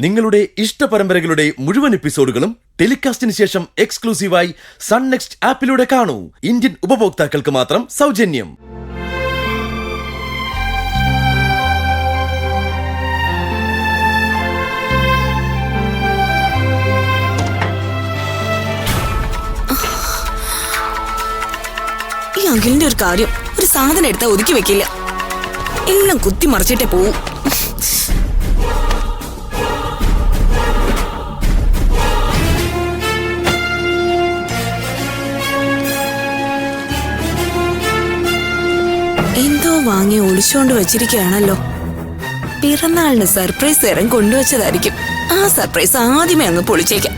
നിങ്ങളുടെ ഇഷ്ട പരമ്പരകളുടെ മുഴുവൻ എപ്പിസോഡുകളും ടെലികാസ്റ്റിന് ശേഷം എക്സ്ക്ലൂസീവായി സൺ നെക്സ്റ്റ് ആപ്പിലൂടെ കാണൂ. ഇന്ത്യൻ ഉപഭോക്താക്കൾക്ക് മാത്രം സൗജന്യം. ഈ അഖിലിന്റെ ഒരു കാര്യം, ഒരു സാധനം എടുത്താൽ ഒതുക്കി വെക്കില്ല, എല്ലാം കുത്തി മറിച്ചിട്ടേ പോവും. എന്തോ വാങ്ങി ഒളിച്ചോണ്ട് വെച്ചിരിക്കുകയാണല്ലോ. പിറന്നാളിന് സർപ്രൈസ് തരം കൊണ്ടുവച്ചതായിരിക്കും. ആ സർപ്രൈസ് ആദ്യമേ അങ്ങ് പൊളിച്ചേക്കാം.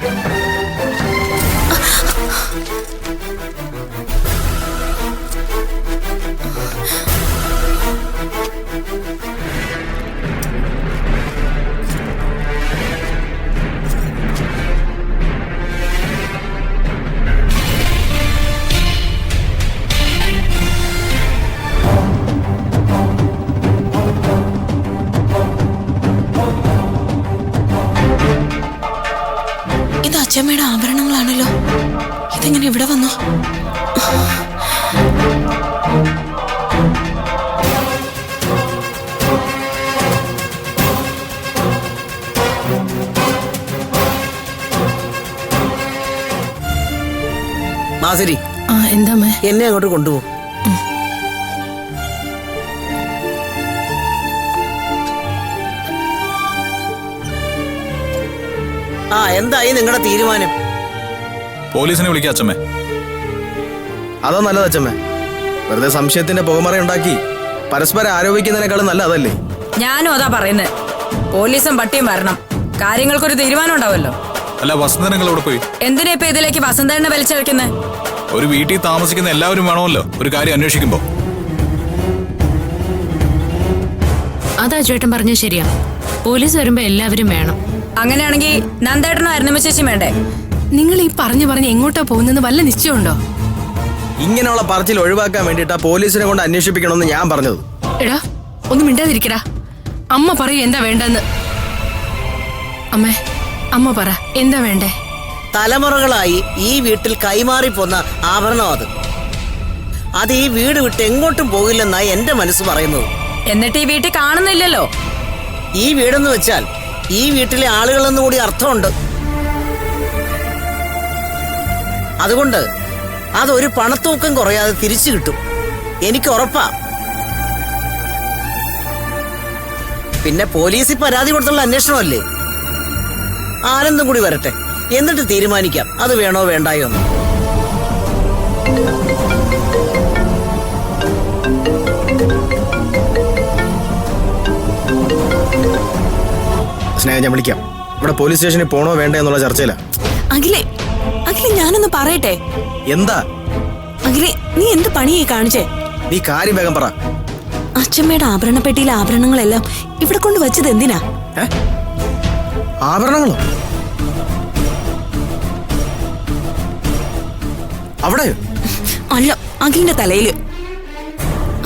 ഇത് അച്ഛമ്മയുടെ ആഭരണങ്ങളാണല്ലോ. ഇതെങ്ങനെ ഇവിടെ വന്നു? മാസരി, എന്താ എന്നെ അങ്ങോട്ട് കൊണ്ടുപോകും. എന്തായി നിങ്ങളുടെ തീരുമാനം? പോലീസിനെ വിളിക്കാം അച്ഛമ്മേ. അതോ നല്ലത് അച്ഛമ്മേ. വെറുതെ സംശയത്തിന്റെ പുകമറയുണ്ടാക്കി പരസ്പരം ആരോപിക്കുന്നതിനേക്കാളും നല്ല അതല്ലേ? ഞാനും അതാ പറയുന്നത്. പോലീസും പട്ടിയും വരണം, കാര്യങ്ങൾക്കൊരു തീരുമാനം ഉണ്ടാവല്ലോ. അല്ല, വസന്തനങ്ങൾ അവിടെ പോയി എന്തിനാ ഇപ്പൊ ഇതിലേക്ക് വസന്തനെ വലിച്ചെടുക്കുന്നത്? ഒരു വീട്ടിൽ താമസിക്കുന്ന എല്ലാവരും വേണമല്ലോ ഒരു കാര്യം അന്വേഷിക്കുമ്പോ. അതാ ചേട്ടൻ പറഞ്ഞ ശരിയാ. പോലീസ് വരുമ്പോ എല്ലാവരും വേണം. അങ്ങനെയാണെങ്കിൽ നന്ദേട്ടനോ അരുണിമ ചേച്ചി വേണ്ടേ? നിങ്ങൾ ഈ പറഞ്ഞു എങ്ങോട്ടാ പോകുന്നെന്ന് വല്ല നിശ്ചയമുണ്ടോ? ഇങ്ങനെയുള്ള പറച്ചിൽ ഒഴിവാക്കാൻ വേണ്ടിയിട്ടാ പോലീസിനെ കൊണ്ട് അന്വേഷിപ്പിക്കണമെന്ന് ഞാൻ പറഞ്ഞത്. എടാ, ഒന്നും മിണ്ടാതിരിക്കടാ. അമ്മ പറയൂ എന്താ വേണ്ടെന്ന്. അമ്മ പറ, എന്താ വേണ്ടേ? തലമുറകളായി ഈ വീട്ടിൽ കൈമാറി പോന്ന ആഭരണം അത് ഈ വീട് വിട്ട് എങ്ങോട്ടും പോകില്ലെന്നായി എന്റെ മനസ്സ് പറയുന്നത്. എന്നിട്ട് ഈ വീട്ടിൽ കാണുന്നില്ലല്ലോ. ഈ വീടെന്ന് വെച്ചാൽ ഈ വീട്ടിലെ ആളുകളെന്ന് കൂടി അർത്ഥമുണ്ട്. അതുകൊണ്ട് അതൊരു പണത്തൂക്കം കുറയാതെ തിരിച്ചു കിട്ടും, എനിക്ക് ഉറപ്പാ. പിന്നെ പോലീസിൽ പരാതി കൊടുത്തുള്ള അന്വേഷണമല്ലേ. ആനന്ദം കൂടി വരട്ടെ, എന്നിട്ട് തീരുമാനിക്കാം അത് വേണോ വേണ്ടായോ എന്ന്. സ്നേഹം, ഞാൻ വിളിക്കാം. ഇവിടെ പോലീസ് സ്റ്റേഷനിൽ പോണോ വേണ്ടേ എന്നുള്ള ചർച്ചയില. അഖിലേ, ഞാനൊന്ന് പറയട്ടെ. എന്താ അഖിലേ, നീ എന്ത് പണിയായി കാണിച്ചേ? നീ കാര്യം വേഗം പറ. അച്ഛമ്മയുടെ ആഭരണപ്പെട്ടിയിലെ ആഭരണങ്ങളെല്ലാം ഇവിടെ കൊണ്ട് വെച്ചത് എന്തിനാ? ആഭരണങ്ങളോ? അവിടെ അല്ല, അഖിലിന്റെ തലയില്.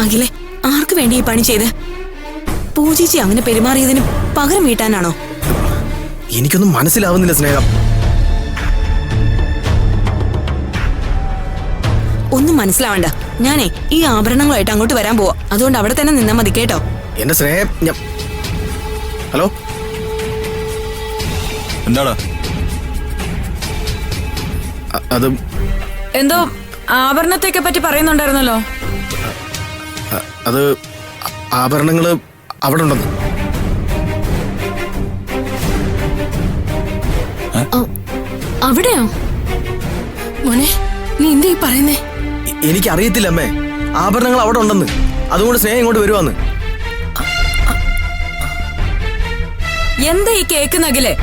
അഖിലേ, ആർക്ക് വേണ്ടി ഈ പണി ചെയ്ത്? പൂജിച്ചി അങ്ങനെ പെരുമാറിയതിന് പകരം വീട്ടാനാണോ? എനിക്കൊന്നും മനസ്സിലാവുന്നില്ല സ്നേഹം. ഒന്നും മനസ്സിലാവണ്ട. ഞാനേ ഈ ആഭരണങ്ങളായിട്ട് അങ്ങോട്ട് വരാൻ പോവാ. അതുകൊണ്ട് അവിടെ തന്നെ നിന്നാ മതി കേട്ടോ. എന്റെ സ്നേഹം. ഹലോ, എന്താടാ? അത് എന്തോ ആഭരണത്തെയൊക്കെ പറ്റി പറയുന്നുണ്ടായിരുന്നല്ലോ. അത് ആഭരണങ്ങള് അവിടെ ഉണ്ടെന്ന്. അവിടെയോ? മോനെ, നീ എന്താ ഈ പറയുന്നേ? എനിക്കറിയത്തില്ല അമ്മേ. ആഭരണങ്ങൾ അവിടെ ഉണ്ടെന്ന്. അതുകൊണ്ട് സ്നേഹം ഇങ്ങോട്ട് വരുവാന്ന്. എന്താ ഈ കേൾക്കുന്നകിലേ?